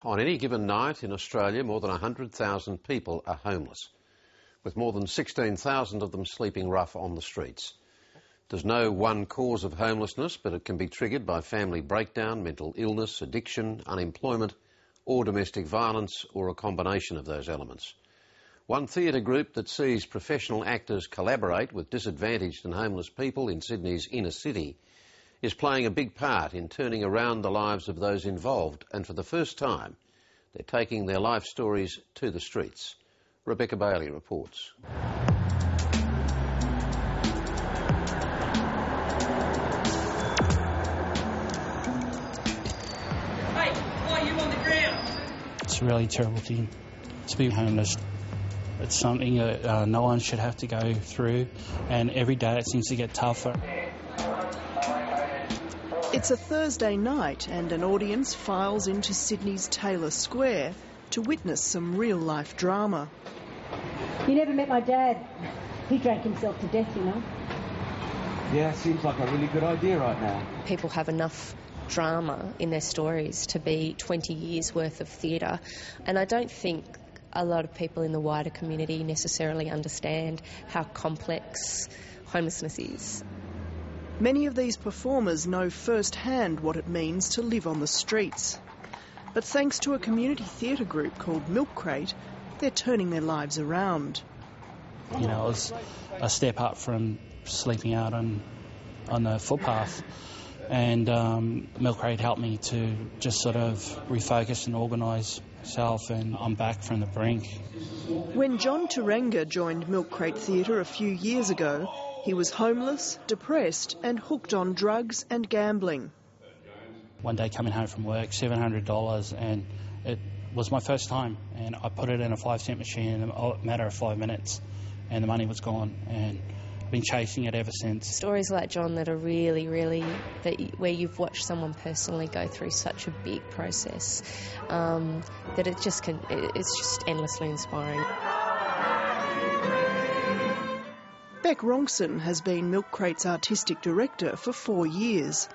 On any given night in Australia, more than 100,000 people are homeless, with more than 16,000 of them sleeping rough on the streets. There's no one cause of homelessness, but it can be triggered by family breakdown, mental illness, addiction, unemployment, or domestic violence, or a combination of those elements. One theatre group that sees professional actors collaborate with disadvantaged and homeless people in Sydney's inner city is playing a big part in turning around the lives of those involved, and for the first time they're taking their life stories to the streets. Rebecca Bailey reports. Hey, why are you on the ground? It's a really terrible thing to be homeless. It's something that no one should have to go through, and every day it seems to get tougher. It's a Thursday night and an audience files into Sydney's Taylor Square to witness some real-life drama. You never met my dad. He drank himself to death, you know. Yeah, seems like a really good idea right now. People have enough drama in their stories to be 20 years worth of theatre, and I don't think a lot of people in the wider community necessarily understand how complex homelessness is. Many of these performers know firsthand what it means to live on the streets. But thanks to a community theatre group called Milk Crate, they're turning their lives around. You know, it was a step up from sleeping out on the footpath, and Milk Crate helped me to just sort of refocus and organise myself, and I'm back from the brink. When John Turenga joined Milk Crate Theatre a few years ago, he was homeless, depressed and hooked on drugs and gambling. One day coming home from work, $700, and it was my first time, and I put it in a 5-cent machine in a matter of 5 minutes, and the money was gone, and I've been chasing it ever since. Stories like John that are really, where you've watched someone personally go through such a big process, that it's just endlessly inspiring. Beck Ronkson has been Milk Crate's artistic director for 4 years.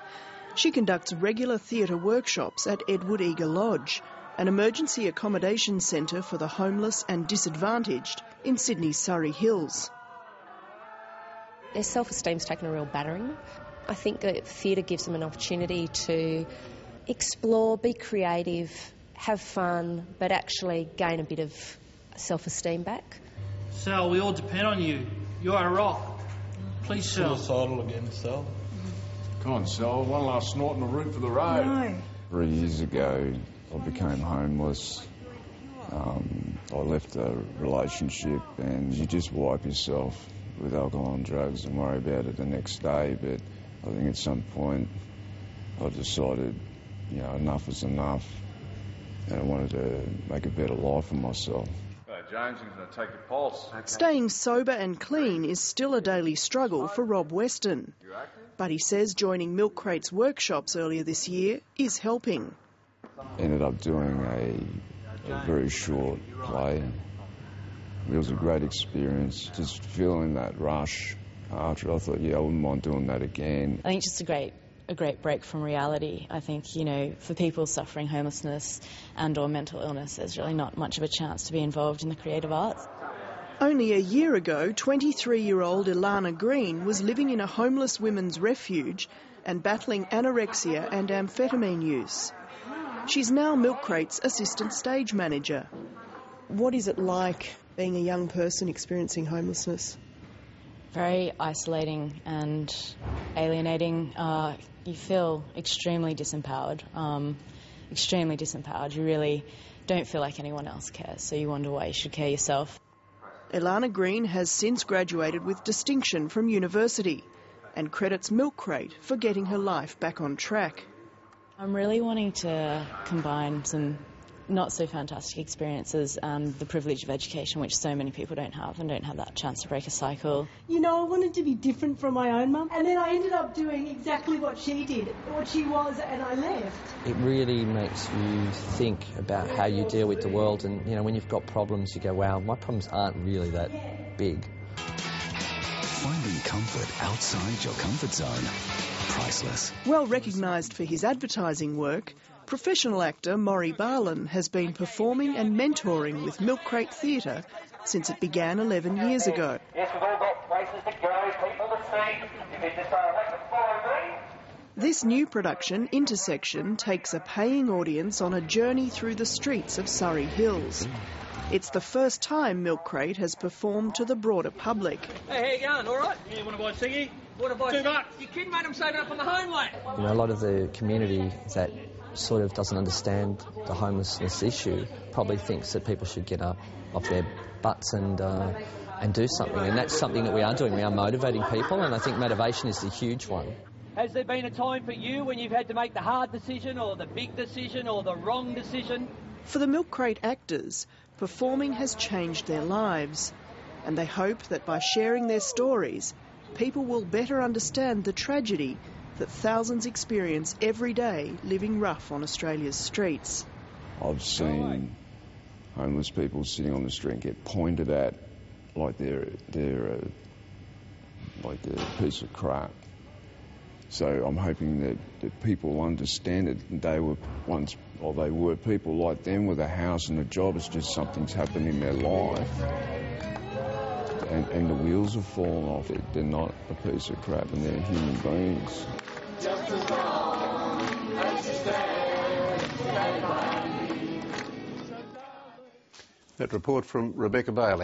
She conducts regular theatre workshops at Edward Eager Lodge, an emergency accommodation centre for the homeless and disadvantaged in Sydney's Surrey Hills. Their self-esteem's taken a real battering. I think that theatre gives them an opportunity to explore, be creative, have fun, but actually gain a bit of self-esteem back. Sal, we all depend on you. You are a rock. Please, Sal. Suicidal again, Sal. Come on, Sal. One last snort on the route for the road. No. 3 years ago, I became homeless. I left a relationship, and you just wipe yourself with alcohol and drugs and worry about it the next day. But I think at some point I decided, enough is enough, and I wanted to make a better life for myself. James, he's going to take your pulse. Staying sober and clean is still a daily struggle for Rob Weston. But he says joining Milk Crate's workshops earlier this year is helping. Ended up doing a very short play. It was a great experience, just feeling that rush after. I thought, I wouldn't mind doing that again. I think just a great break from reality. I think, for people suffering homelessness and or mental illness, there's really not much of a chance to be involved in the creative arts. Only a year ago, 23-year-old Ilana Green was living in a homeless women's refuge and battling anorexia and amphetamine use. She's now Milk Crate's assistant stage manager. What is it like being a young person experiencing homelessness? Very isolating and alienating. You feel extremely disempowered. You really don't feel like anyone else cares, so you wonder why you should care yourself. Ilana Green has since graduated with distinction from university and credits Milk Crate for getting her life back on track. I'm really wanting to combine some not so fantastic experiences and the privilege of education, which so many people don't have and don't have that chance to break a cycle. I wanted to be different from my own mum, and then I ended up doing exactly what she did, what she was, and I left. It really makes you think about how you deal with the world, and when you've got problems you go, wow, my problems aren't really that big. Finding comfort outside your comfort zone. Priceless. Well recognised for his advertising work, Professional actor Maury Barlin has been performing and mentoring with Milk Crate Theatre since it began 11 years ago. Yes, we've all got places to go, people to see. If you just like to follow me. This new production, Intersection, takes a paying audience on a journey through the streets of Surrey Hills. It's the first time Milk Crate has performed to the broader public. Hey, how you going? All right? Yeah, want to buy a ciggy? Want to buy $2? You kidding, mate? I'm saving up on the Homeland. You know, a lot of the community that sort of doesn't understand the homelessness issue probably thinks that people should get up off their butts and do something. And that's something that we are doing. We are motivating people, and I think motivation is the huge one. Has there been a time for you when you've had to make the hard decision or the big decision or the wrong decision? For the Milk Crate actors, performing has changed their lives, and they hope that by sharing their stories, people will better understand the tragedy that thousands experience every day living rough on Australia's streets. I've seen homeless people sitting on the street and get pointed at like they're a piece of crap. So I'm hoping that people understand it. They were people like them with a house and a job. It's just something's happened in their life. And the wheels have fallen off it. They're not a piece of crap and they're human beings. That report from Rebecca Bailey.